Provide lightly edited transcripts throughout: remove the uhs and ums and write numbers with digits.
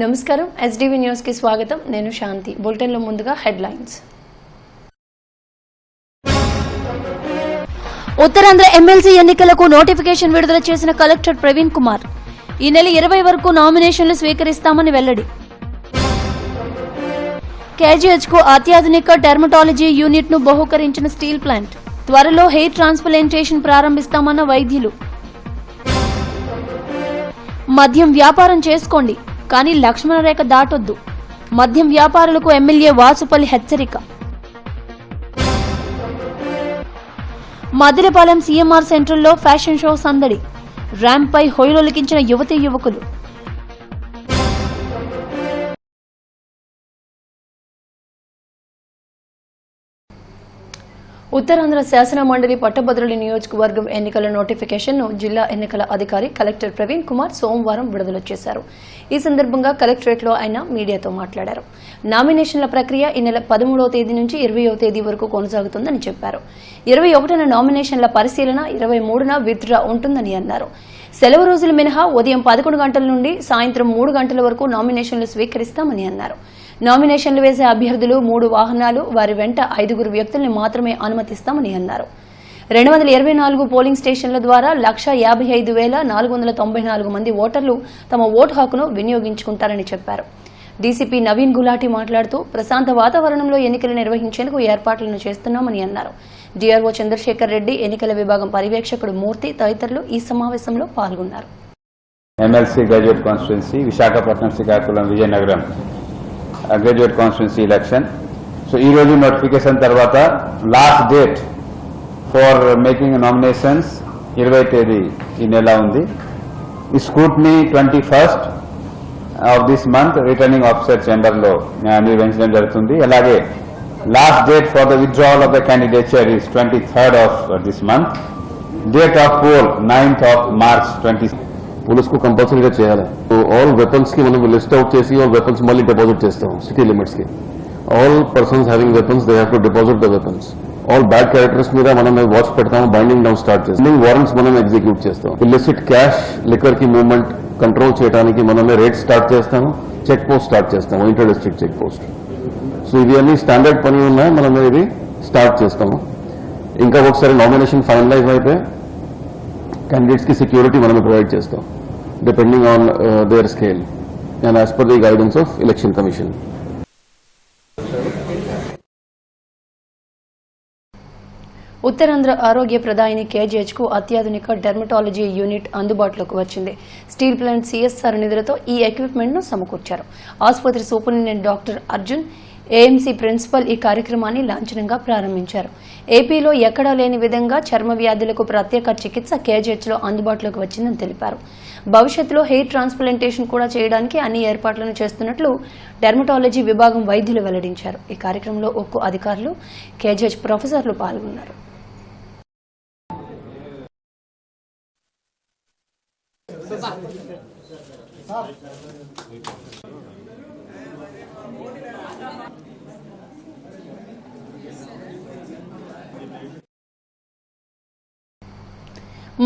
నమస్కారం SDV news కి స్వాగతం నేను శాంతి బులెటిన్ లో ముందుగా హెడ్లైన్స్ ఉత్తరాంధ్ర ఎమ్మెల్సీ ఎన్నికలకు నోటిఫికేషన్ విడుదల చేసిన కలెక్టర్ ప్రవీణ్ కుమార్ ఈ నెల 20 వరకు నామినేషన్లు స్వీకరిస్తామని వెల్లడి కేజీహెచ్ కు అత్యాధునిక డెర్మటాలజీ యూనిట్ ను బహూకరించిన స్టీల్ ప్లాంట్ త్వరలో హెయిర్ ట్రాన్స్ప్లాంటేషన్ ప్రారంభిస్తామన్న వైద్యులు మద్యం వ్యాపారం చేసుకోండి కానీ లక్ష్మణ రేఖ దాటొద్దు మద్యం వ్యాపారులకు ఎమ్మెల్యే వాసుపల్లి హెచ్చరిక మదిరపాలెం సీఎంఆర్ సెంటర్లో ఫ్యాషన్ షో సందడి ర్యాంప్పై హొయలొలికించిన యువతీ యువకులు ఉత్తరాంధ్ర శాసన మండలి పట్టభద్రుల నియోజకవర్గం ఎన్నికల నోటిఫికేషన్ ను జిల్లా ఎన్నికల అధికారి కలెక్టర్ ప్రవీణ్ కుమార్ సోమవారం విడుదల చేశారు. ఈ సందర్భంగా కలెక్టరేట్ లో ఆయన మీడియాతో మాట్లాడారు. నామినేషన్ల ప్రక్రియ ఈ నెల 13వ తేదీ నుంచి 20వ తేదీ వరకు కొనసాగుతుందని చెప్పారు. 21న నామినేషన్ల పరిశీలన 23న విత్డ్రా ఉంటుందని అన్నారు. సెలవు రోజులు మినహా ఉదయం 11 గంటల నుండి సాయంత్రం 3 గంటల వరకు నామినేషన్లు స్వీకరిస్తామని అన్నారు. నామినేషన్లు వేసే అభ్యర్థులు 3 వాహనాలు వారి వెంట 5 వ్యక్తుల్ని మాత్రమే అనుమతిస్తామని అన్నారు. 224 పోలింగ్ స్టేషన్ల ద్వారా 1,55,494 మంది ఓటర్లు తమ ఓటు హక్కును వినియోగించుకుంటారని చెప్పారు. డీసీపీ నవీన్ గులాటి మాట్లాడుతూ ప్రశాంత వాతావరణంలో ఎన్నికలు నిర్వహించేందుకు ఏర్పాట్లను చేస్తున్నామని అన్నారు. డీఆర్ఓ చంద్రశేఖర్ రెడ్డి, ఎన్నికల విభాగం పర్యవేక్షకుడు మూర్తి తదితరులు ఈ సమావేశంలో పాల్గొన్నారు. MLC graduate constituency Visakhapatnam, Srikakulam, Vizianagaram graduate constituency election. So ఈ రోజు నోటిఫికేషన్ తర్వాత last date for making nominations 20 తేదీ ఈ నెల ఉంది. ఈ scrutiny 21st of this month returning officer chamber లో నిర్వహించడం జరుగుతుంది. అలాగే last date for the withdrawal of the candidature is 23rd of this month. Date of poll 9th of March 20. Police को कंपल्सरीగా చేయాలి. ఆల్ వెపన్స్ కి మనం లిస్ట్ అవుట్ చేసి all weapons మళ్ళీ డిపాజిట్ చేస్తాం సిటీ లిమిట్స్ కి. All persons having weapons they have to deposit the weapons. All bad characters మీద మనం వాచ్ పెడతాము, బైండింగ్ డౌన్ స్టార్ట్ చేస్తాం, వారెంట్స్ మనం ఎగ్జిక్యూట్ చేస్తాం. ఇల్లిసిట్ క్యాష్, లిక్కర్ కి మూవ్మెంట్ కంట్రోల్ చేయడానికి మనమే రేట్ స్టార్ట్ చేస్తాము, చెక్ పోస్ట్ స్టార్ట్ చేస్తాము, inter district check post. So ఇవి అన్ని స్టాండర్డ్ పని ఉన్నాయి, మనం ఇది స్టార్ట్ చేస్తాము. ఇంకా ఒకసారి నామినేషన్ ఫైనలైజ్ అయితే క్యాండిడేట్స్ కి సెక్యూరిటీ మనమే ప్రొవైడ్ చేస్తాం depending on their scale and as per the guidance of Election Commission. Uttarandhra ఆరోగ్య ప్రదాయిని కేజీహెచ్ కు అత్యాధునిక డెర్మటాలజీ యూనిట్ అందుబాటులోకి వచ్చింది. స్టీల్ ప్లాంట్ సిఎస్ఆర్ నిధులతో ఈ ఎక్విప్మెంట్ ను సమకూర్చారు. ఆసుపత్రి superintendent doctor Arjun, AMC principal ఈ కార్యక్రమాన్ని లాంఛనంగా ప్రారంభించారు. ఏపీలో ఎక్కడా లేని విధంగా చర్మ వ్యాధులకు ప్రత్యేక చికిత్స కేజీహెచ్ లో అందుబాటులోకి వచ్చిందని తెలిపారు. భవిష్యత్తులో హెయిర్ ట్రాన్స్ప్లాంటేషన్ కూడా చేయడానికి అన్ని ఏర్పాట్లను చేస్తున్నట్లు డెర్మటాలజీ విభాగం వైద్యులు వెల్లడించారు. ఈ కార్యక్రమంలో ఒక్కో అధికారులు, కేజీహెచ్ ప్రొఫెసర్లు పాల్గొన్నారు.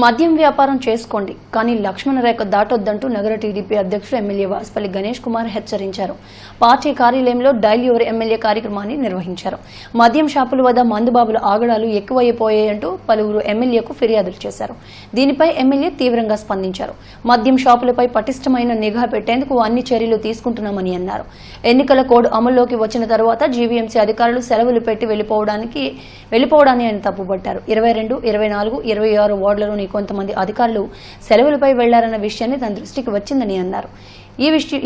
మద్యం వ్యాపారం చేసుకోండి కానీ లక్ష్మణ రేఖ దాటొద్దంటూ నగర టీడీపీ అధ్యక్షుడు ఎమ్మెల్యే వాసుపల్లి గణేష్ కుమార్ హెచ్చరించారు. పార్టీ కార్యాలయంలో డైల్ యువర్ ఎమ్మెల్యే కార్యక్రమాన్ని నిర్వహించారు. మద్యం షాపుల వద్ద మందుబాబుల ఆగడాలు ఎక్కువైపోయాయంటూ పలువురు ఎమ్మెల్యేకు ఫిర్యాదులు చేశారు. దీనిపై ఎమ్మెల్యే తీవ్రంగా స్పందించారు. మద్యం షాపులపై పటిష్టమైన నిఘా పెట్టేందుకు అన్ని చర్యలు తీసుకుంటున్నామని అన్నారు. ఎన్నికల కోడ్ అమల్లోకి వచ్చిన తర్వాత జీవీఎంసీ అధికారులు సెలవులు పెట్టి వెళ్లిపోవడాన్ని ఆయన తప్పుపట్టారు. 22, 24, 26 వార్డులను కొంతమంది అధికారులు సెలవులపై వెళ్లారన్న విషయాన్ని తన దృష్టికి వచ్చిందని అన్నారు.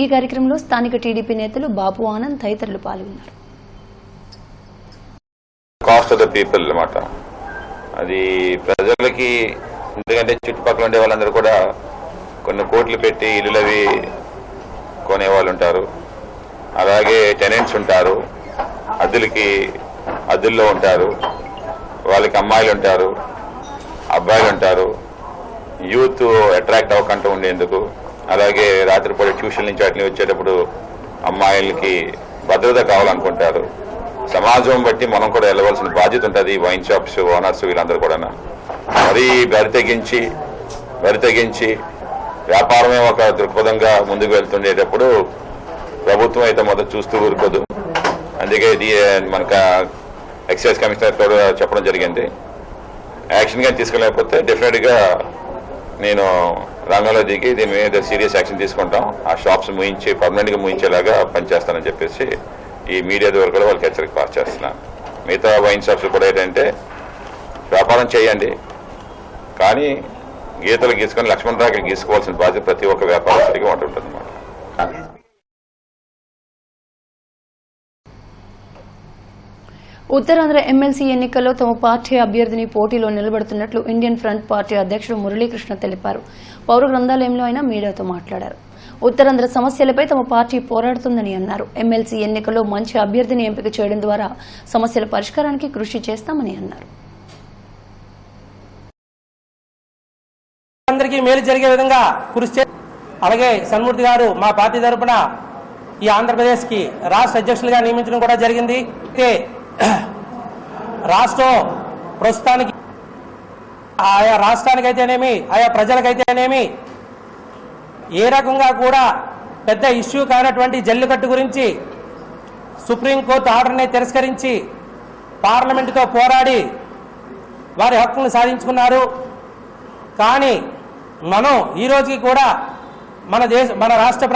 ఈ కార్యక్రమంలో స్థానిక టీడీపీ నేతలు బాపు ఆనంద్ తదితరులు పాల్గొన్నారు. కాస్ట్ ఆఫ్ ద పీపుల్ అన్నమాట. అది ప్రజలకి, ఎందుకంటే చుట్టుపక్కల ఉండే వాళ్ళందరూ కూడా కొన్ని కోట్లు పెట్టి ఇల్లులవి కొనేవాళ్ళు ఉంటారు. అలాగే టెనెంట్స్ ఉంటారు, అద్దెల్లో ఉంటారు, వాళ్ళకి అమ్మాయిలు ఉంటారు, అబ్బాయిలు ఉంటారు. యూత్ అట్రాక్ట్ అవ్వకుండా ఉండేందుకు, అలాగే రాత్రిపూట ట్యూషన్ నుంచి వాటిని వచ్చేటప్పుడు అమ్మాయిలకి భద్రత కావాలనుకుంటారు. సమాజం బట్టి మనం కూడా వెళ్ళవలసిన బాధ్యత ఉంటుంది. వైన్ షాప్స్ ఓనర్స్ వీళ్ళందరూ కూడా మరీ బరి తెగించి వ్యాపారమే ఒక దృక్పథంగా ముందుకు వెళ్తుండేటప్పుడు ప్రభుత్వం అయితే మొదట చూస్తూ ఊరుకోదు. అందుకే ఇది మనకు ఎక్సైజ్ కమిషనర్ కూడా చెప్పడం జరిగింది. యాక్షన్ కానీ తీసుకోలేకపోతే డెఫినెట్గా నేను రంగంలో దిగి దీని మీద సీరియస్ యాక్షన్ తీసుకుంటాం. ఆ షాప్స్ ముయించి పర్మనెంట్గా ముయించేలాగా పనిచేస్తానని చెప్పేసి ఈ మీడియా ద్వారా కూడా వాళ్ళకి హెచ్చరిక పాస్ చేస్తున్నాను. మిగతా వైన్ షాప్స్ కూడా ఏంటంటే వ్యాపారం చేయండి, కానీ గీతలు గీసుకొని లక్ష్మణ రేఖలు గీసుకోవాల్సిన బాధ్యత ప్రతి ఒక్క వ్యాపారస్తుడికి ఉంటుంది అన్నమాట. ఉత్తరాంధ్ర ఎమ్మెల్సీ ఎన్నికల్లో తమ పార్టీ అభ్యర్థిని పోటీలో నిలబడుతున్నట్లు ఇండియన్ ఫ్రంట్ పార్టీ అధ్యక్షుడు మురళీకృష్ణ తెలిపారు. పౌర గ్రంథాలయంలో ఆయన మీడియాతో మాట్లాడారు. ఉత్తరాంధ్ర సమస్యలపై తమ పార్టీ పోరాడుతుందని అన్నారు. ఎమ్మెల్సీ ఎన్నికల్లో మంచి అభ్యర్థిని ఎంపిక చేయడం ద్వారా సమస్యల పరిష్కారానికి కృషి చేస్తామని అన్నారు. అందరికీ మేలు జరిగే విధంగా కృషి అలాగే సన్మూర్తి గారు మా పార్టీ తరఫున ఈ ఆంధ్రప్రదేశ్ కి రాష్ట్ర అధ్యక్షులుగా నియమించడం కూడా జరిగింది. రాష్ట్రం ప్రస్తుతానికి ఆయా రాష్ట్రానికైతేనేమి ఆయా ప్రజలకైతేనేమి ఏ రకంగా కూడా పెద్ద ఇష్యూ కానటువంటి జల్లికట్టు గురించి సుప్రీంకోర్టు ఆర్డర్ని తిరస్కరించి పార్లమెంటుతో పోరాడి వారి హక్కులను సాధించుకున్నారు. కానీ మనం ఈ రోజుకి కూడా మన రాష్ట్ర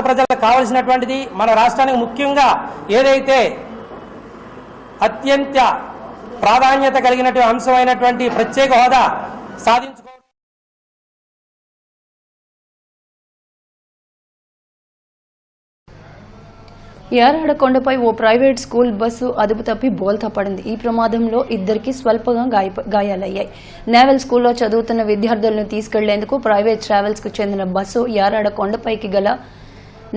ప్రజలకు కావలసినటువంటిది, మన రాష్ట్రానికి ముఖ్యంగా ఏదైతే అత్యంత ప్రాధాన్యత కలిగినటువంటి అంశమైనటువంటి ప్రత్యేక హోదా సాధించుకో యారాడ కొండపై ఓ ప్రైవేట్ స్కూల్ బస్సు అదుపు తప్పి బోల్తా పడింది. ఈ ప్రమాదంలో ఇద్దరికి స్వల్పంగా గాయాలయ్యాయి. నేవల్ స్కూల్లో చదువుతున్న విద్యార్థులను తీసుకెళ్లేందుకు ప్రైవేట్ ట్రావెల్స్ కు చెందిన బస్సు యారాడ కొండపైకి గల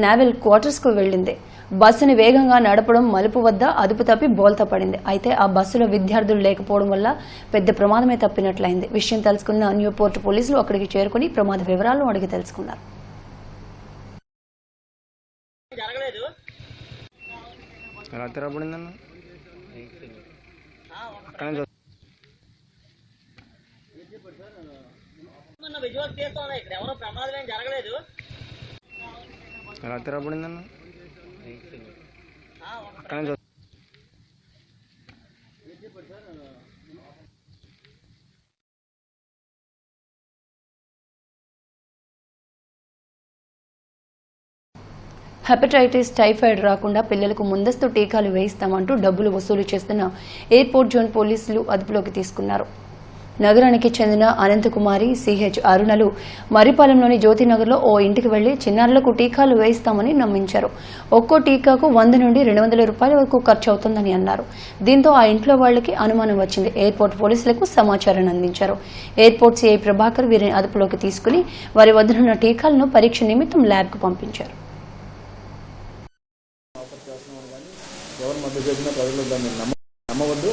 నేవల్ క్వార్టర్స్ కు వెళ్లింది. బస్సుని వేగంగా నడపడం మలుపు వద్ద అదుపు తప్పి బోల్తా పడింది. అయితే ఆ బస్సులో విద్యార్థులు లేకపోవడం వల్ల పెద్ద ప్రమాదమే తప్పినట్లయింది. విషయం తెలుసుకున్న న్యూపోర్ట్ పోలీసులు అక్కడికి చేరుకుని ప్రమాద వివరాలను అడిగి తెలుసుకున్నారు. తెరపడిందన్న విజువల్ తీస్తాం. ఇక్కడ ఎవరో ప్రమాదం ఏం జరగలేదు. ఎలా తెరపడిందన్న హెపటైటిస్, టైఫాయిడ్ రాకుండా పిల్లలకు ముందస్తు టీకాలు వేయిస్తామంటూ డబ్బులు వసూలు చేస్తున్న ఎయిర్పోర్ట్ జోన్ పోలీసులు అదుపులోకి తీసుకున్నారు. నగరానికి చెందిన అనంతకుమారి, సిహెచ్ అరుణలు మరిపాలెంలోని జ్యోతినగర్లో ఓ ఇంటికి వెళ్లి చిన్నారులకు టీకాలు వేయిస్తామని నమ్మించారు. ఒక్కో టీకాకు 100 నుండి 200 రూపాయల వరకు ఖర్చు అవుతుందని అన్నారు. దీంతో ఆ ఇంట్లో వాళ్లకి అనుమానం వచ్చింది. ఎయిర్పోర్ట్ పోలీసులకు సమాచారాన్ని అందించారు. ఎయిర్పోర్ట్ సిఐ ప్రభాకర్ వీరిని అదుపులోకి తీసుకుని వారి వద్దనున్న టీకాలను పరీక్ష నిమిత్తం ల్యాబ్కు పంపించారు. ఎవరి మధ్య చేసిన ప్రజలు దాన్ని నమ్మవద్దు.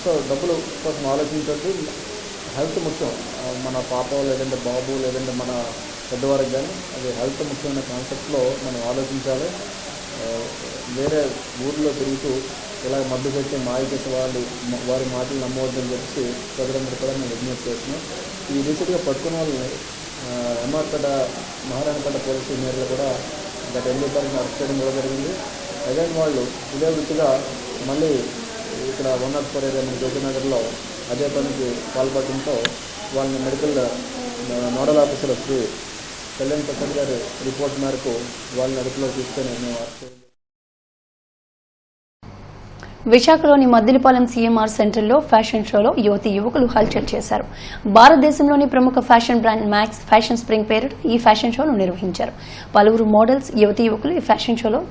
సో డబ్బులు కోసం ఆలోచించద్దు. హెల్త్ ముఖ్యం. మన పాప లేదంటే బాబు లేదంటే మన పెద్దవారికి కానీ అది హెల్త్ ముఖ్యమైన కాన్సెప్ట్లో మనం ఆలోచించాలి. వేరే ఊర్లో తిరుగుతూ ఇలా మద్దతు పెట్టి మాయ చేసే వాళ్ళు వారి మాటలు నమ్మవద్దని చెప్పి ప్రజలందరూ కూడా నేను విజ్ఞప్తి చేస్తున్నాను. ఈ రీసెంట్గా పట్టుకున్న వాళ్ళని ఎంఆర్పేట మహారాణపేట పోలీస్ స్టేషన్లో కూడా గత 8 తారీఖున అరెస్ట్ చేయడం కూడా జరిగింది. అగైన్ వాళ్ళు ఇదే వృత్తిగా మళ్ళీ ఇక్కడ 104 ఏరియా మన జ్యోతినగర్లో అదే పనికి పాల్పడడంతో వాళ్ళని medical nodal officer Shri Kalyan Prasad గారి రిపోర్ట్ మేరకు వాళ్ళని అదుపులో తీసుకొని మేము అరెస్ట్ చేయాలి. విశాఖలోని మద్దిలపాలెం సీఎంఆర్ సెంటర్లో ఫ్యాషన్ షోలో యువతీ యువకులు హల్చల్ చేశారు. భారతదేశంలోని ప్రముఖ fashion brand max fashion spring పేరిట ఈ ఫ్యాషన్ షోను నిర్వహించారు. పలువురు మోడల్స్, యువతీ యువకులు ఈ ఫ్యాషన్ షోలో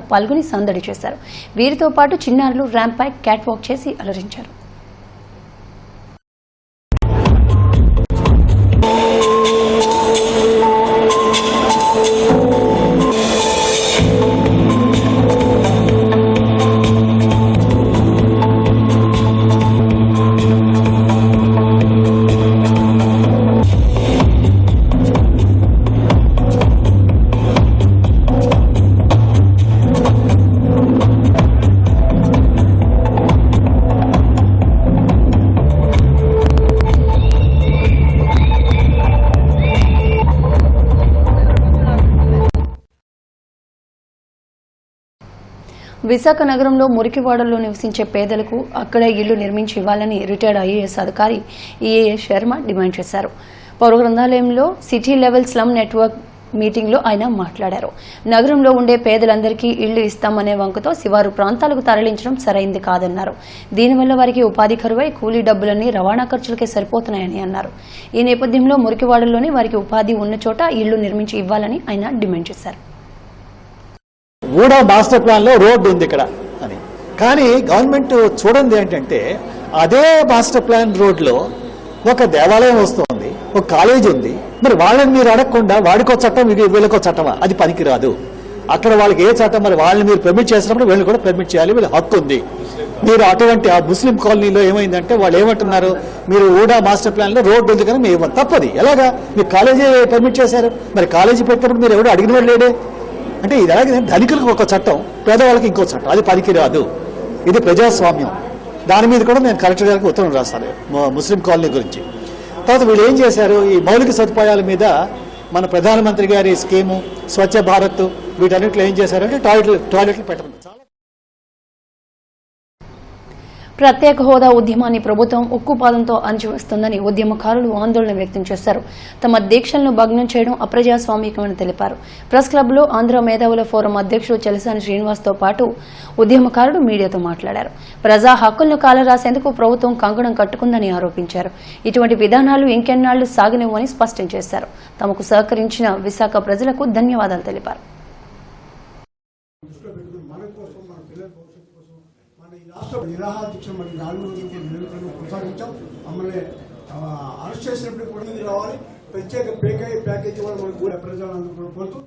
పాల్గొని సందడి చేశారు. వీరితో పాటు చిన్నారులు ర్యాంప్ పై క్యాట్ వాక్ చేసి అలరించారు. విశాఖ నగరంలో మురికివాడల్లో నివసించే పేదలకు అక్కడే ఇళ్లు నిర్మించి ఇవ్వాలని రిటైర్డ్ ఐఏఎస్ అధికారి ఈఏఎస్ శర్మ డిమాండ్ చేశారు. పౌర గ్రంథాలయంలో సిటీ లెవెల్ స్లమ్ నెట్వర్క్ మీటింగ్లో ఆయన మాట్లాడారు. నగరంలో ఉండే పేదలందరికీ ఇళ్లు ఇస్తామనే వంకతో శివారు ప్రాంతాలకు తరలించడం సరైంది కాదన్నారు. దీనివల్ల వారికి ఉపాధి కరువై కూలీ డబ్బులన్నీ రవాణా ఖర్చులకే సరిపోతున్నాయని అన్నారు. ఈ నేపథ్యంలో మురికివాడల్లోనే వారికి ఉపాధి ఉన్న చోట ఇళ్లు నిర్మించి ఇవ్వాలని ఆయన డిమాండ్ చేశారు. ఊడా మాస్టర్ ప్లాన్ లో రోడ్డు ఉంది ఇక్కడ అని, కానీ గవర్నమెంట్ చూడండి ఏంటంటే అదే మాస్టర్ ప్లాన్ రోడ్లో ఒక దేవాలయం వస్తుంది, ఒక కాలేజ్ ఉంది. మరి వాళ్ళని మీరు అడగకుండా వాడికో చట్టం వీళ్ళకో చట్టమా? అది పనికిరాదు. అక్కడ వాళ్ళకి ఏ చట్టం, మరి వాళ్ళని మీరు పెర్మిట్ చేసినప్పుడు వీళ్ళు కూడా పెర్మిట్ చేయాలి, వీళ్ళ హక్కు ఉంది. మీరు అటువంటి ఆ ముస్లిం కాలనీలో ఏమైందంటే వాళ్ళు ఏమంటున్నారు, మీరు ఊడా మాస్టర్ ప్లాన్ లో రోడ్డు ఉంది కానీ మేము తప్పది. ఎలాగా మీరు కాలేజీ పెర్మిట్ చేశారు, మరి కాలేజీ పెట్టినప్పుడు మీరు ఎవరు అడిగిన వాళ్ళు లేడే అంటే ఇది అలాగే ధనికులకు ఒక చట్టం, పేదవాళ్ళకి ఇంకో చట్టం, అది పనికిరాదు. ఇది ప్రజాస్వామ్యం. దాని మీద కూడా నేను కలెక్టర్ గారికి ఉత్తరం రాస్తాను ముస్లిం కాలనీ గురించి. తర్వాత వీళ్ళు ఏం చేశారు, ఈ మౌలిక సదుపాయాల మీద మన ప్రధానమంత్రి గారి స్కీము స్వచ్ఛ భారత్ వీటన్నిటిలో ఏం చేశారంటే టాయిలెట్లు పెట్టడం. ప్రత్యేక హోదా ఉద్యమాన్ని ప్రభుత్వం ఉక్కుపాదంతో అణచివేస్తుందని ఉద్యమకారులు ఆందోళన వ్యక్తం చేశారు. తమ దీక్షలను భగ్నం చేయడం అప్రజాస్వామికమని తెలిపారు. ప్రెస్ క్లబ్ లో ఆంధ్ర మేధావుల ఫోరం అధ్యక్షుడు చలసాని శ్రీనివాస్ తో పాటు ఉద్యమకారులు మీడియాతో మాట్లాడారు. ప్రజా హక్కులను కాలరాసేందుకు ప్రభుత్వం కంకణం కట్టుకుందని ఆరోపించారు. ఇటువంటి విధానాలు ఇంకెన్నాళ్లు సాగనివ్వని స్పష్టం చేశారు. తమకు సహకరించిన విశాఖ ప్రజలకు ధన్యవాదాలు తెలిపారు. నిరాహార దీక్ష మరి 4 రోజులకు నిరంతరంగా కొనసాగించాం. మమ్మల్ని అరెస్ట్ చేసినప్పుడు కూడా రావాలి, ప్రత్యేక ప్యాకేజీ కూడా మనకు ప్రజలందరూ కోరుతూ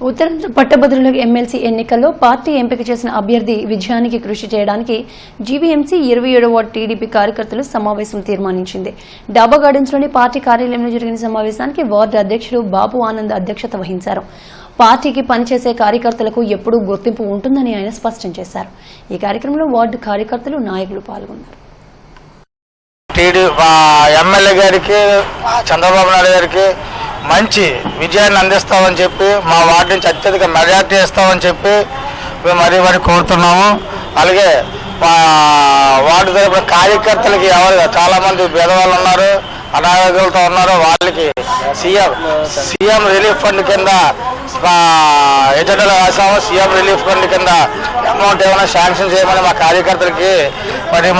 ఉత్తరాంధ్ర పట్టభద్రుల ఎమ్మెల్సీ ఎన్నికల్లో పార్టీ ఎంపిక చేసిన అభ్యర్థి విజయానికి కృషి చేయడానికి జీవీఎంసీ 27వ వార్డు టీడీపీ కార్యకర్తలు సమావేశం తీర్మానించింది. డాబా గార్డెన్స్ లోని పార్టీ కార్యాలయంలో జరిగిన సమావేశానికి వార్డు అధ్యక్షుడు బాబు ఆనంద్ అధ్యక్షత వహించారు. పార్టీకి పనిచేసే కార్యకర్తలకు ఎప్పుడూ గుర్తింపు ఉంటుందని ఆయన స్పష్టం చేశారు. ఈ కార్యక్రమంలో వార్డు కార్యకర్తలు, నాయకులు పాల్గొన్నారు. ఎమ్మెల్యే గారికి, చంద్రబాబు నాయుడు గారికి మంచి విజయాన్ని అందిస్తామని చెప్పి, మా వార్డు నుంచి అత్యధిక మెజార్టీ ఇస్తామని చెప్పి మేము మరీ కోరుతున్నాము. అలాగే మా వార్డు తరపున కార్యకర్తలకి చాలామంది పేదవాళ్ళు ఉన్నారు, అనారోగ్యాలతో ఉన్నారు. వాళ్ళకి సీఎం రిలీఫ్ ఫండ్ కింద ఎజెండాలో రాసాము. సీఎం రిలీఫ్ ఫండ్ కింద అమౌంట్ ఏమైనా శాంక్షన్ చేయమని మా కార్యకర్తలకి మరి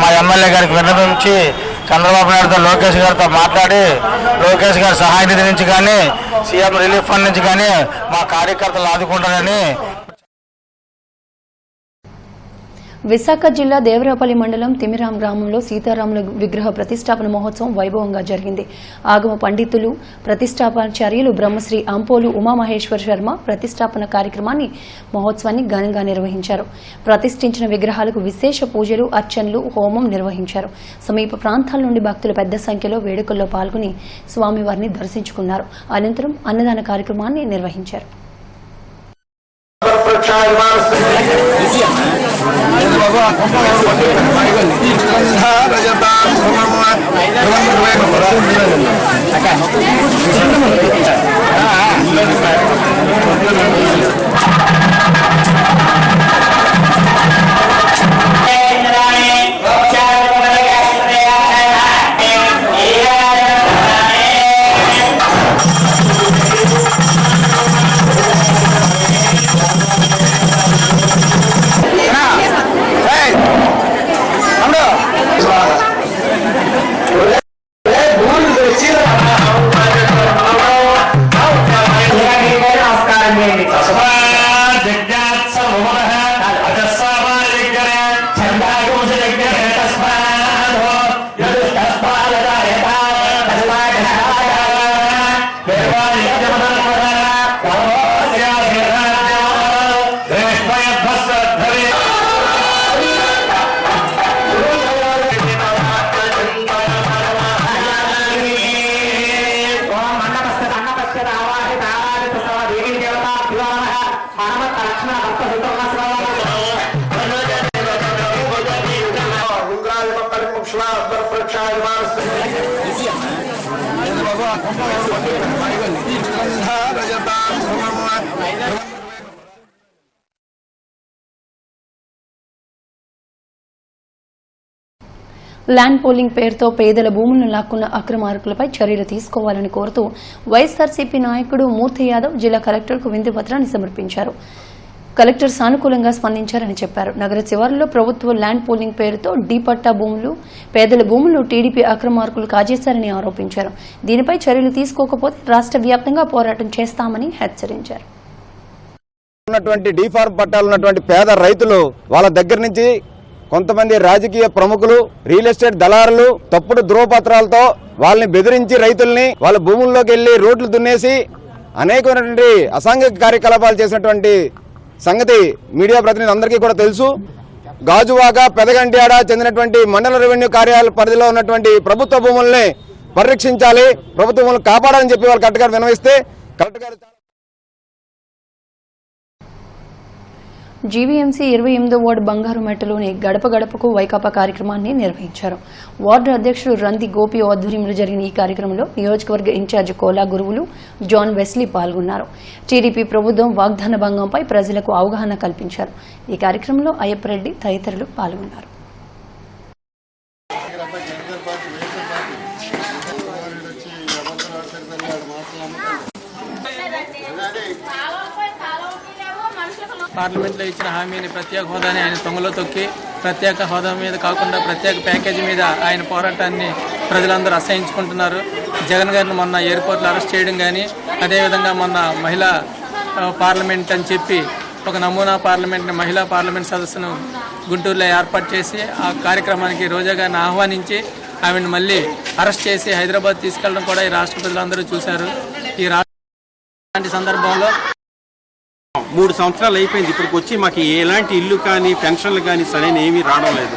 మా ఎమ్మెల్యే గారికి విన్నవించి చంద్రబాబు నాయుడుతో లోకేష్ గారితో మాట్లాడి, లోకేష్ గారి సహాయ నిధి నుంచి కానీ సీఎం రిలీఫ్ ఫండ్ నుంచి కానీ మా కార్యకర్తలు ఆదుకుంటారని. విశాఖ జిల్లా దేవరాపల్లి మండలం తిమిరాం గ్రామంలో సీతారాముల విగ్రహ ప్రతిష్టాపన మహోత్సవం వైభవంగా జరిగింది. ఆగమ పండితులు, ప్రతిష్టాపనాచార్యులు బ్రహ్మశ్రీ అంపోలు ఉమామహేశ్వర శర్మ ప్రతిష్టాపన కార్యక్రమాన్ని మహోత్సవాన్ని ఘనంగా నిర్వహించారు. ప్రతిష్ఠించిన విగ్రహాలకు విశేష పూజలు, అర్చనలు, హోమం నిర్వహించారు. సమీప ప్రాంతాల నుండి భక్తులు పెద్ద సంఖ్యలో వేడుకల్లో పాల్గొని స్వామివారిని దర్శించుకున్నారు. అనంతరం అన్నదాన కార్యక్రమాన్ని నిర్వహించారు. ల్యాండ్ పోలింగ్ పేరుతో పేదల భూములను లాక్కున్న అక్రమార్కులపై చర్యలు తీసుకోవాలని కోరుతూ వైఎస్ఆర్సీపీ నాయకుడు మూర్తి యాదవ్ జిల్లా కలెక్టర్కు వినతి పత్రాన్ని సమర్పించారు. కలెక్టర్ సానుకూలంగా స్పందించారని చెప్పారు. నగర శివారులో ప్రభుత్వ ల్యాండ్ పోలింగ్ పేరుతో డీపట్టా భూములు, పేదల భూములు టీడీపీ అక్రమార్కులు కాజేశారని ఆరోపించారు. దీనిపై చర్యలు తీసుకోకపోతే రాష్ట్ర వ్యాప్తంగా పోరాటం చేస్తామని హెచ్చరించారు. ఉన్నటువంటి డీఫార్మ్ పట్టాలు ఉన్నటువంటి పేద రైతులు వాళ్ళ దగ్గర నుంచి కొంతమంది రాజకీయ ప్రముఖులు, రియల్ ఎస్టేట్ దళారులు తప్పుడు ధృవపత్రాలతో వాళ్ళని బెదిరించి రైతుల్ని వాళ్ళ భూముల్లోకి వెళ్లి రోడ్లు దున్నేసి అనేకమైనటువంటి అసాంఘిక కార్యకలాపాలు చేసినటువంటి సంగతి మీడియా ప్రతినిధులు అందరికీ కూడా తెలుసు. గాజువాక, పెదగంట్యాడ చెందినటువంటి మండల రెవెన్యూ కార్యాలయ పరిధిలో ఉన్నటువంటి ప్రభుత్వ భూముల్ని పరిరక్షించాలి, ప్రభుత్వ భూములను కాపాడాలని చెప్పి వాళ్ళు కలెక్టర్ గారు వినవిస్తే కలెక్టర్ గారు జీవీఎంసీ 28వ వార్డు బంగారుమెట్టలోని గడప గడపకు వైకాపా కార్యక్రమాన్ని నిర్వహించారు. వార్డు అధ్యక్షుడు రంది గోపి ఆధ్వర్యంలో జరిగిన ఈ కార్యక్రమంలో నియోజకవర్గ ఇన్ఛార్జి కోలా గురువులు, జాన్ వెస్లీ పాల్గొన్నారు. టీడీపీ ప్రభుత్వం వాగ్దాన భంగంపై ప్రజలకు అవగాహన కల్పించారు. ఈ కార్యక్రమంలో అయ్యప్పరెడ్డి తదితరులు పాల్గొన్నారు. పార్లమెంట్లో ఇచ్చిన హామీని ప్రత్యేక హోదాని ఆయన తొంగలో తొక్కి ప్రత్యేక హోదా మీద కాకుండా ప్రత్యేక ప్యాకేజీ మీద ఆయన పోరాటాన్ని ప్రజలందరూ అసహించుకుంటున్నారు. జగన్ గారిని మొన్న ఎయిర్పోర్ట్లో అరెస్ట్ చేయడం కానీ, అదేవిధంగా మొన్న మహిళా పార్లమెంట్ అని చెప్పి ఒక నమూనా పార్లమెంట్ని, మహిళా పార్లమెంట్ సదస్సును గుంటూరులో ఏర్పాటు చేసి ఆ కార్యక్రమానికి రోజా గారిని ఆహ్వానించి ఆమెను మళ్ళీ అరెస్ట్ చేసి హైదరాబాద్ తీసుకెళ్లడం కూడా ఈ రాష్ట్ర ప్రజలందరూ చూశారు. ఈ రాష్ట్ర సందర్భంలో 3 సంవత్సరాలు అయిపోయింది. ఇప్పటికి వచ్చి మాకు ఎలాంటి ఇల్లు కానీ పెన్షన్లు కానీ సరైన ఏమీ రావడం లేదు.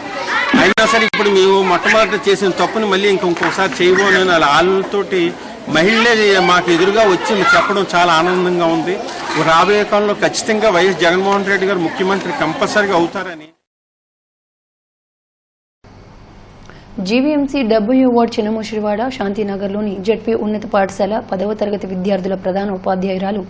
అయినా సరే ఇప్పుడు మేము మొట్టమొదటి చేసిన తప్పుని మళ్ళీ ఇంకొకసారి చేయబోనని వాళ్ళతోటి మహిళలే మాకు ఎదురుగా వచ్చి చెప్పడం చాలా ఆనందంగా ఉంది. రాబోయే కాలంలో ఖచ్చితంగా వైఎస్ జగన్మోహన్ రెడ్డి గారు ముఖ్యమంత్రి కంపల్సరీగా అవుతారని. జీవీఎంసీ 70వ వార్డు చిన్నముషిరివాడ శాంతినగర్లోని జెడ్పీ ఉన్నత పాఠశాల 10వ తరగతి విద్యార్థుల ప్రధాన ఉపాధ్యాయురాలు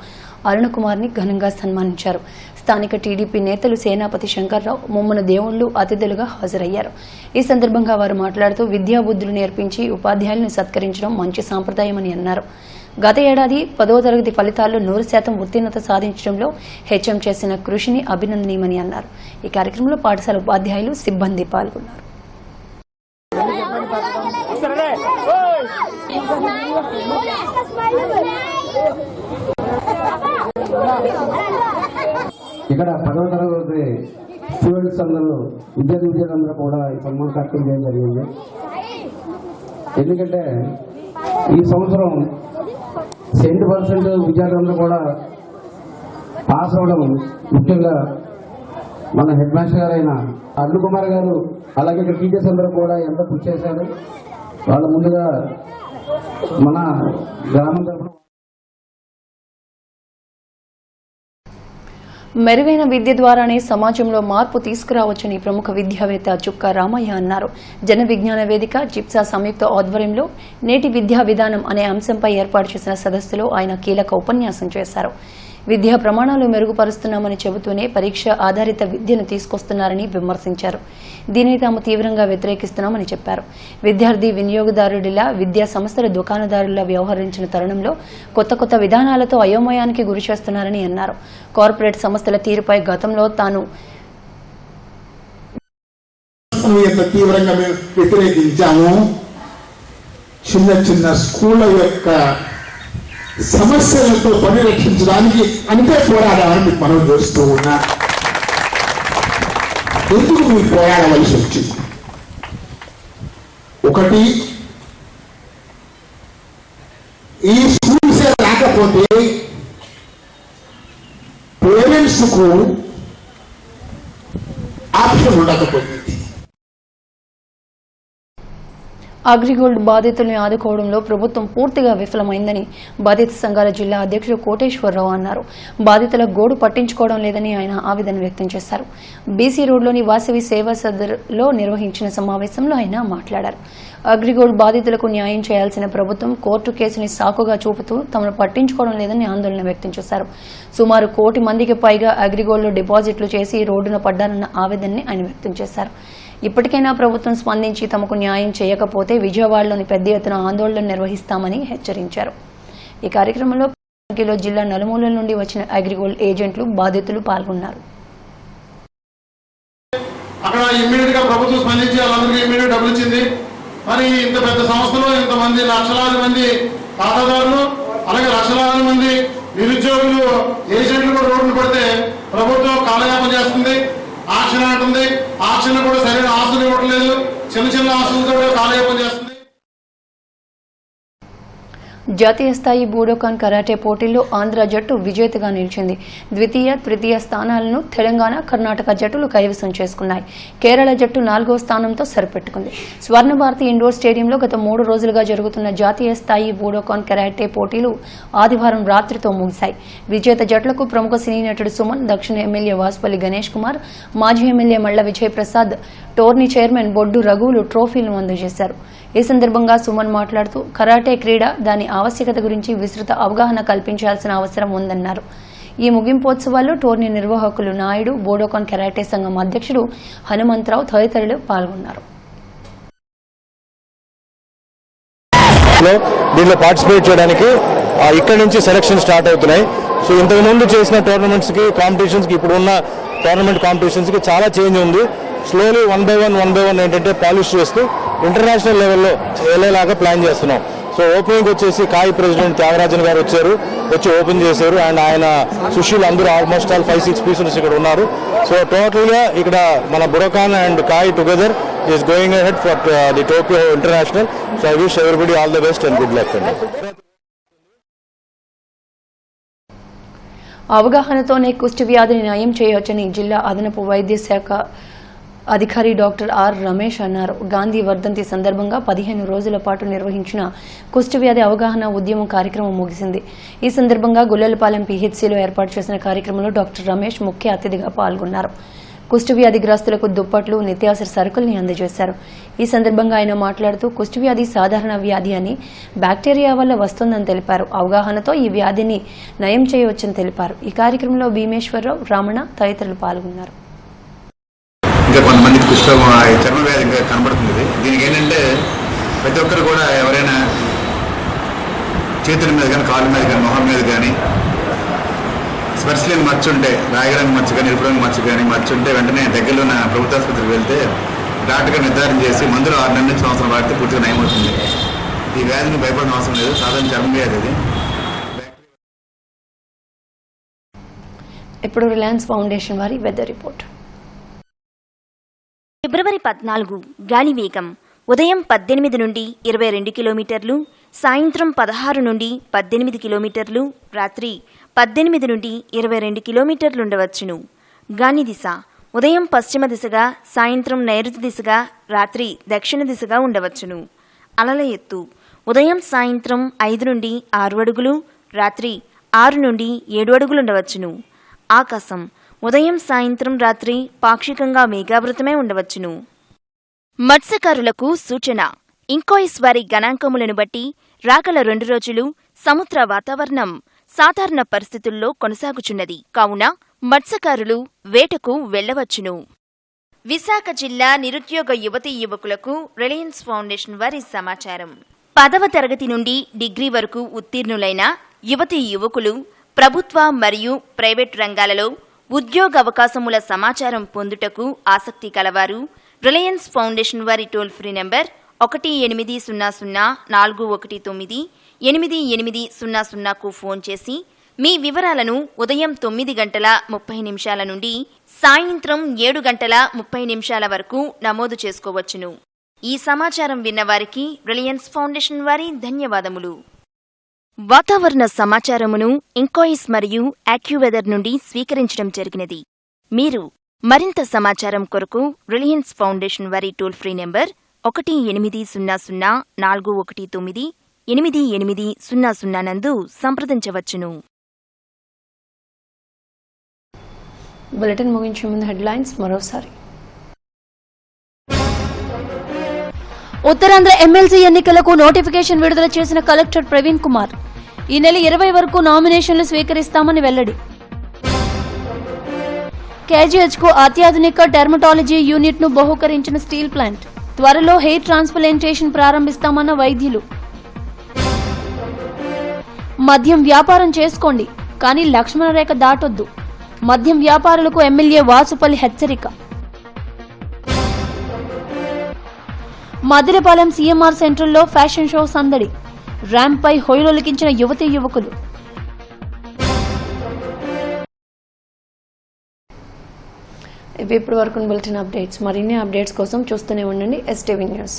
అరుణకుమార్ని ఘనంగా సన్మానించారు. స్థానిక టీడీపీ నేతలు సేనాపతి శంకర్రావు, ముమ్మన దేవుళ్లు అతిథులుగా హాజరయ్యారు. ఈ సందర్భంగా వారు మాట్లాడుతూ విద్యాబుద్ధులు నేర్పించి ఉపాధ్యాయులను సత్కరించడం మంచి సాంప్రదాయమని అన్నారు. గత ఏడాది 10వ తరగతి ఫలితాల్లో 100% ఉత్తీర్ణత సాధించడంలో హెచ్ఎం చేసిన కృషిని అభినందనీయమని అన్నారు. ఈ కార్యక్రమంలో పాఠశాల ఉపాధ్యాయులు, సిబ్బంది పాల్గొన్నారు. ఇక్కడ 10వ తరగతి స్టూడెంట్స్ అందరూ విద్యార్థులందరూ కూడా ఈ సన్మాన కార్యక్రమం చేయడం జరిగింది. ఎందుకంటే ఈ సంవత్సరం 70% విద్యార్థులందరూ కూడా పాస్ అవడం, ముఖ్యంగా మన హెడ్ మాస్టర్ గారైన అరుణకుమార్ గారు, అలాగే ఇక్కడ టీచర్స్ అందరూ కూడా ఎంతో కృషి చేశారు. వాళ్ళ ముందుగా మన గ్రామం తరఫున మెరుగైన విద్య ద్వారానే సమాజంలో మార్పు తీసుకురావచ్చని ప్రముఖ విద్యావేత్త చుక్క రామయ్య అన్నారు. జన విజ్ఞాన వేదిక, జిప్సా సంయుక్త ఆధ్వర్యంలో నేటి విద్యా విధానం అనే అంశంపై ఏర్పాటు చేసిన సదస్సులో ఆయన కీలక ఉపన్యాసం చేశారు. విద్యా ప్రమాణాలు మెరుగుపరుస్తున్నామని చెబుతూనే పరీక్ష ఆధారిత విద్యను తీసుకొస్తున్నారని విమర్శించారు. దీనిని తాము తీవ్రంగా వ్యతిరేకిస్తున్నామని చెప్పారు. విద్యార్థి వినియోగదారుడిలా, విద్యా సంస్థల దుకాణదారులా వ్యవహరించిన తరుణంలో కొత్త విధానాలతో అయోమయానికి గురి చేస్తున్నారని అన్నారు. కార్పొరేట్ సంస్థల తీరుపై గతంలో తాను తీవ్రంగా వ్యతిరేకించాము. చిన్న స్కూళ్ల యొక్క సమస్యలతో పరిరక్షించడానికి అంతే పోరాడాలని మీకు మనం చేస్తూ ఉన్నా. ఎందుకు మీరు పోరాడవలసి వచ్చింది? ఒకటి, ఈ స్కూల్సే రాకపోతే పేరెంట్స్ కు ఆప్షన్ ఉండకపోయింది. అగ్రిగోల్డ్ బాధితుల్ని ఆదుకోవడంలో ప్రభుత్వం పూర్తిగా విఫలమైందని బాధిత సంఘాల జిల్లా అధ్యక్షుడు కోటేశ్వరరావు అన్నారు. బాధితుల గోడు పట్టించుకోవడం లేదని ఆయన ఆవేదన వ్యక్తం చేశారు. బీసీ రోడ్లోని వాసవి సేవా సదర్లో నిర్వహించిన సమావేశంలో ఆయన మాట్లాడారు. అగ్రిగోల్డ్ బాధితులకు న్యాయం చేయాల్సిన ప్రభుత్వం కోర్టు కేసుని సాకుగా చూపుతూ తమను పట్టించుకోవడం లేదని ఆందోళన వ్యక్తం చేశారు. సుమారు 1 కోటి మందికి పైగా అగ్రిగోల్డ్లో డిపాజిట్లు చేసి రోడ్డున పడ్డారన్న ఆవేదనని ఆయన వ్యక్తం చేశారు. ఇప్పటికైనా ప్రభుత్వం స్పందించి తమకు న్యాయం చేయకపోతే విజయవాడలోని పెద్ద ఎత్తున ఆందోళన నిర్వహిస్తామని హెచ్చరించారు. ఈ కార్యక్రమంలో జిల్లా నలుమూలల నుండి వచ్చిన అగ్రిగోల్డ్ ఏజెంట్లు బాధితులు పాల్గొన్నారు. అక్కడ ఇమ్మీడియట్ గా ప్రభుత్వం స్పందించి వాళ్ళందరికీ ఇమ్మీడియట్ డబ్బులు ఇచ్చింది. మరి ఇంత పెద్ద సంస్థలో ఇంతమంది లక్షలాది మంది ఖాతాదారులు అలాగే లక్షలాది మంది నిరుద్యోగులు ఏజెంట్లు కూడా రోడ్లు పడితే ప్రభుత్వం కాలయాపన చేస్తుంది, ఆక్షన్ అంటుంది. ఆక్షన్ కూడా సరైన ఆస్తులు ఇవ్వట్లేదు, చిన్న చిన్న ఆస్తులతో కాలయాపన చేస్తుంది. జాతీయ స్థాయి బూడోకాన్ కరాటే పోటీల్లో ఆంధ్ర జట్టు విజేతగా నిలిచింది. ద్వితీయ, తృతీయ స్థానాలను తెలంగాణ, కర్ణాటక జట్టులు కైవసం చేసుకున్నాయి. కేరళ జట్టు 4వ స్థానంతో సరిపెట్టుకుంది. స్వర్ణభారతి ఇండోర్ స్టేడియంలో గత 3 రోజులుగా జరుగుతున్న జాతీయ స్థాయి బూడోకాన్ కరాటే పోటీలు ఆదివారం రాత్రితో ముగిశాయి. విజేత జట్లకు ప్రముఖ సినీ నటుడు సుమన్, దక్షిణ ఎమ్మెల్యే వాసుపల్లి గణేష్ కుమార్, మాజీ ఎమ్మెల్యే మళ్ల విజయ్ ప్రసాద్, టోర్నీ చైర్మన్ బొడ్డు రఘువులు ట్రోఫీలను అందజేశారు. ఈ సందర్భంగా సుమన్ మాట్లాడుతూ కరాటే క్రీడ, దాని ఆవశ్యకత గురించి విస్తృత అవగాహన కల్పించాల్సిన అవసరం ఉందన్నారు. ఈ ముగింపోత్సవాల్లో టోర్నీ నిర్వాహకులు నాయుడు, బూడోకాన్ కరాటే సంఘం అధ్యక్షుడు హనుమంతరావు తదితరులు పాల్గొన్నారు. దీనిలో పార్టిసిపేట్ చేయడానికి ఇక్కడ నుంచి సెలక్షన్ స్టార్ట్ అవుతున్నాయి. సో ఇంతకు ముందు చేసిన టోర్నమెంట్స్ కి, కాంపిటీషన్స్ కి, ఇప్పుడు ఉన్న టోర్నమెంట్ కాంపిటీషన్స్ కి చాలా చేంజ్ ఉంది. స్లోలీ 1 by 1 ఏంటంటే పాలిష్ చేస్తూ ఇంటర్నేషనల్ లెవెల్లో వెళ్ళేలాగా ప్లాన్ చేస్తున్నాం. సో ఓపెనింగ్ వచ్చేసి కాయి ప్రెసిడెంట్ త్యాగరాజన్ గారు వచ్చి ఓపెన్ చేశారు. అండ్ ఆయన సుశీల్ అందరూ ఆల్మోస్ట్ ఆల్ 5-6 పీసెస్ ఇక్కడ ఉన్నారు. సో టోటల్గా ఇక్కడ మన Budokan and Kai together is going ahead for the Tokyo international. So I wish everybody all the best and good luck అండి. అవగాహనతోనే కుష్టి వ్యాధిని నయం చేయవచ్చని జిల్లా అదనపు వైద్య శాఖ అధికారి డాక్టర్ ఆర్ రమేష్ అన్నారు. గాంధీ వర్ధంతి సందర్భంగా 15 రోజుల పాటు నిర్వహించిన కుష్ఠవ్యాధి అవగాహన ఉద్యమం కార్యక్రమం ముగిసింది. ఈ సందర్భంగా గుల్లలపాలెం పీహెచ్సీలో ఏర్పాటు చేసిన కార్యక్రమంలో డాక్టర్ రమేష్ ముఖ్య అతిథిగా పాల్గొన్నారు. కుష్ఠవ్యాధిగ్రస్తులకు దుప్పట్లు, నిత్యావసర సరుకుల్ని అందజేశారు. ఈ సందర్భంగా ఆయన మాట్లాడుతూ కుష్ఠవ్యాధి సాధారణ వ్యాధి అని, బ్యాక్టీరియా వల్ల వస్తుందని తెలిపారు. అవగాహనతో ఈ వ్యాధిని నయం చేయవచ్చని తెలిపారు. ఈ కార్యక్రమంలో భీమేశ్వరరావు, రమణ తదితరులు పాల్గొన్నారు. ఇంకా కొంతమందికి చర్మ వ్యాధి ఇంకా కనబడుతుంది. దీనికి ఏంటంటే ప్రతి ఒక్కరు కూడా ఎవరైనా చేతుల మీద కానీ, కాళ్ళ మీద కానీ, మొహం మీద కానీ స్పర్శ లేని మచ్చ ఉంటే, రాయడానికి మచ్చ కానీ, ఎరుపు రంగు మచ్చ కానీ మచ్చ ఉంటే వెంటనే దగ్గరలో ఉన్న ప్రభుత్వ ఆసుపత్రికి వెళ్తే డాక్టర్గా నిర్ధారణ చేసి మందులు 6 నెలల నుంచి సంవత్సరం వాడితే పూర్తిగా నయమవుతుంది. ఈ వ్యాధిని భయపడిన అవసరం లేదు, సాధారణ చర్మ వ్యాధి అది. ఇప్పుడు రిలయన్స్ ఫౌండేషన్ వారి వెదర్ రిపోర్ట్. ఫిబ్రవరి 14 గాలి వేగం ఉదయం 18 నుండి 22 కిలోమీటర్లు, సాయంత్రం 16 నుండి 18 కిలోమీటర్లు, రాత్రి 18 నుండి 22 కిలోమీటర్లుండవచ్చును. గాలి దిశ ఉదయం పశ్చిమ దిశగా, సాయంత్రం నైరుతి దిశగా, రాత్రి దక్షిణ దిశగా ఉండవచ్చును. అలల ఎత్తు ఉదయం సాయంత్రం 5 నుండి 6 అడుగులు, రాత్రి 6 నుండి 7 అడుగులుండవచ్చును. ఆకాశం ఉదయం సాయంత్రం రాత్రి పాక్షికంగా మేఘావృతమై ఉండవచ్చును. మత్స్యకారులకు సూచన. ఇంకోయిస్ వారి గణాంకములను బట్టి రాగల 2 రోజులు సముద్ర వాతావరణం సాధారణ పరిస్థితుల్లో కొనసాగుచున్నది. కావున మత్స్యకారులు వేటకు వెళ్లవచ్చును. విశాఖ జిల్లా నిరుద్యోగ యువతీ యువకులకు రిలయన్స్ ఫౌండేషన్ వారి సమాచారం. 10వ తరగతి నుండి డిగ్రీ వరకు ఉత్తీర్ణులైన యువతీ యువకులు ప్రభుత్వ మరియు ప్రైవేట్ రంగాలలో ఉద్యోగ అవకాశముల సమాచారం పొందుటకు ఆసక్తి కలవారు రిలయన్స్ ఫౌండేషన్ వారి టోల్ ఫ్రీ నంబర్ 1800-419-8800కు ఫోన్ చేసి మీ వివరాలను ఉదయం 9:30 నుండి సాయంత్రం 7:30 వరకు నమోదు చేసుకోవచ్చును. ఈ సమాచారం విన్నవారికి రిలయన్స్ ఫౌండేషన్ వారి ధన్యవాదములు. వాతావరణ సమాచారమును ఇంకోయిస్ మరియు యాక్యువెదర్ నుండి స్వీకరించడం జరిగినది. మీరు మరింత సమాచారం కొరకు రిలయన్స్ ఫౌండేషన్ వారి టోల్ ఫ్రీ నంబర్ 1800-419-8800 నందు సంప్రదించవచ్చును. బులెటిన్ ముగించే ముందు హెడ్లైన్స్ మరోసారి. ఉత్తరాంధ్ర ఎమ్మెల్సీ ఎన్నికలకు నోటిఫికేషన్ విడుదల చేసిన కలెక్టర్ ప్రవీణ్ కుమార్. ఈ నెల 20 వరకు నామినేషన్లు స్వీకరిస్తామని వెల్లడి. కేజీహెచ్ కు అత్యాధునిక డెర్మటాలజీ యూనిట్ ను బహూకరించిన స్టీల్ ప్లాంట్. త్వరలో హెయిర్ ట్రాన్స్ప్లాంటేషన్ ప్రారంభిస్తామన్న వైద్యులు. మద్యం వ్యాపారం చేసుకోండి, కానీ లక్ష్మణ రేఖ దాటొద్దు. మద్యం వ్యాపారులకు ఎమ్మెల్యే వాసుపల్లి హెచ్చరిక. మదిరపాలెం సీఎంఆర్ సెంటర్లో ఫ్యాషన్ షో సందడి. ర్యాంప్పై హొయలొలికించిన యువతీ యువకులు. ఇవి ఇప్పటి వరకు బులెటిన్ అప్డేట్స్. మరిన్ని అప్డేట్స్ కోసం చూస్తూనే ఉండండి STV న్యూస్.